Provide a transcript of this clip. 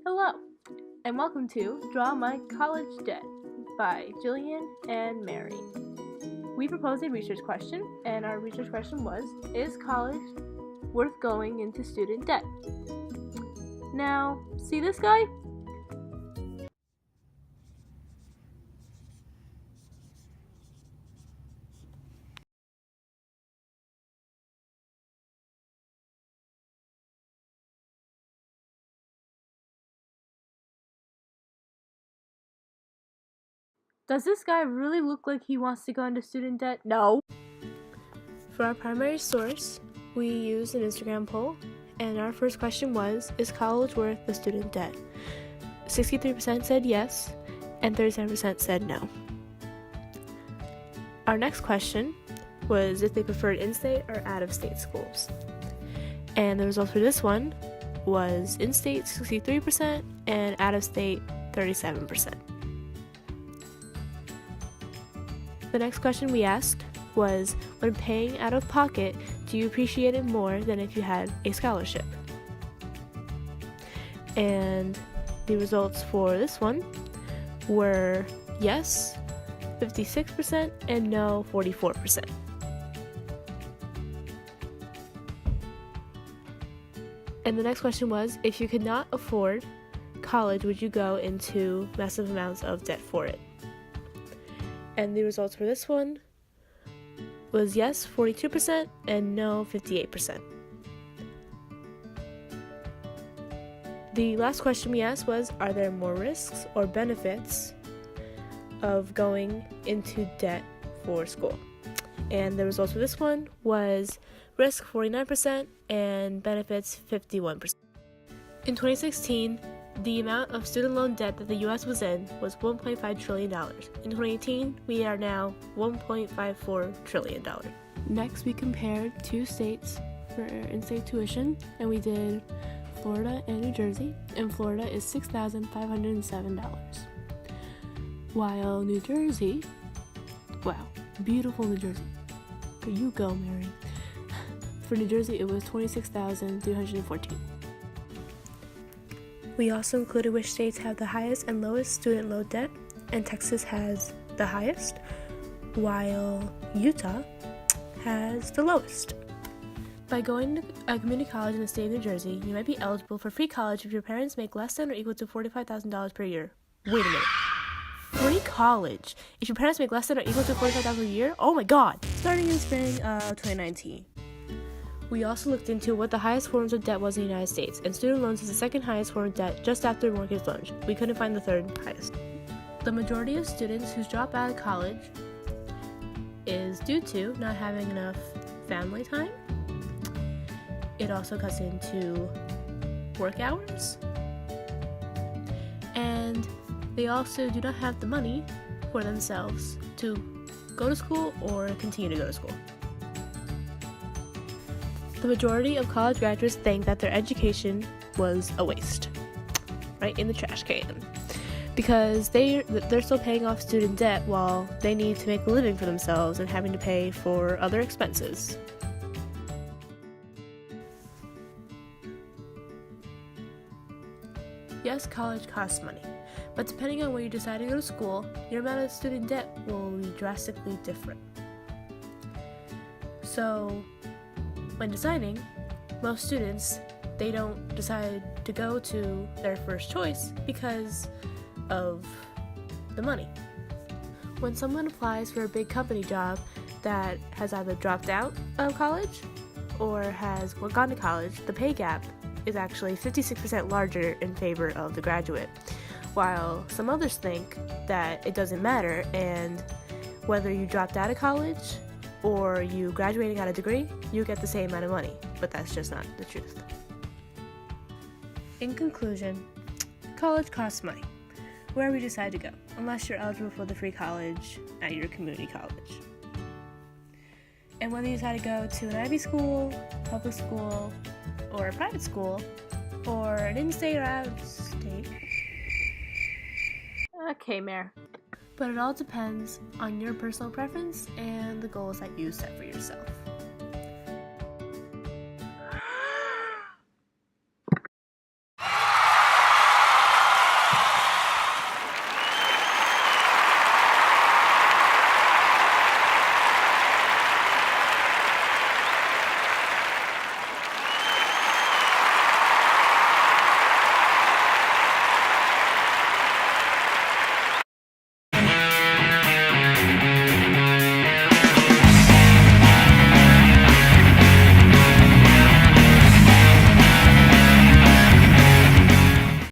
Hello, and welcome to Draw My College Debt by Jillian and Mary. We proposed a research question, and our research question was, is college worth going into student debt? Now, see this guy? Does this guy really look like he wants to go into student debt? No. For our primary source, we used an Instagram poll, and our first question was, is college worth the student debt? 63% said yes, and 37% said no. Our next question was if they preferred in-state or out-of-state schools. And the result for this one was in-state 63% and out-of-state 37%. The next question we asked was, when paying out of pocket, do you appreciate it more than if you had a scholarship? And the results for this one were yes, 56%, and no, 44%. And the next question was, if you could not afford college, would you go into massive amounts of debt for it? And the results for this one was yes, 42%, and no, 58%. The last question we asked was, are there more risks or benefits of going into debt for school? And the results for this one was risk 49% and benefits 51%. In 2016, the amount of student loan debt that the U.S. was in was $1.5 trillion. In 2018, we are now $1.54 trillion. Next, we compared two states for in-state tuition, and we did Florida and New Jersey, and Florida is $6,507. While New Jersey, wow, beautiful New Jersey. You go, Mary. For New Jersey, it was $26,314. We also included which states have the highest and lowest student loan debt, and Texas has the highest, while Utah has the lowest. By going to a community college in the state of New Jersey, you might be eligible for free college if your parents make less than or equal to $45,000 per year. Wait a minute. Free college if your parents make less than or equal to $45,000 a year? Oh my god! Starting in spring of 2019. We also looked into what the highest forms of debt was in the United States, and student loans is the second highest form of debt just after mortgage loans. We couldn't find the third highest. The majority of students who drop out of college is due to not having enough family time. It also cuts into work hours. And they also do not have the money for themselves to go to school or continue to go to school. The majority of college graduates think that their education was a waste, right in the trash can, because they're still paying off student debt while they need to make a living for themselves and having to pay for other expenses. Yes, college costs money, but depending on where you decide to go to school, your amount of student debt will be drastically different. So, when deciding, most students, they don't decide to go to their first choice because of the money. When someone applies for a big company job that has either dropped out of college or has gone to college, the pay gap is actually 56% larger in favor of the graduate, while some others think that it doesn't matter, and whether you dropped out of college or you graduating got a degree, you get the same amount of money, but that's just not the truth. In conclusion, college costs money, wherever you decide to go, unless you're eligible for the free college at your community college. And whether you decide to go to an Ivy school, public school, or a private school, or an in-state or out-of-state. Okay, Mare. But it all depends on your personal preference and the goals that you set for yourself.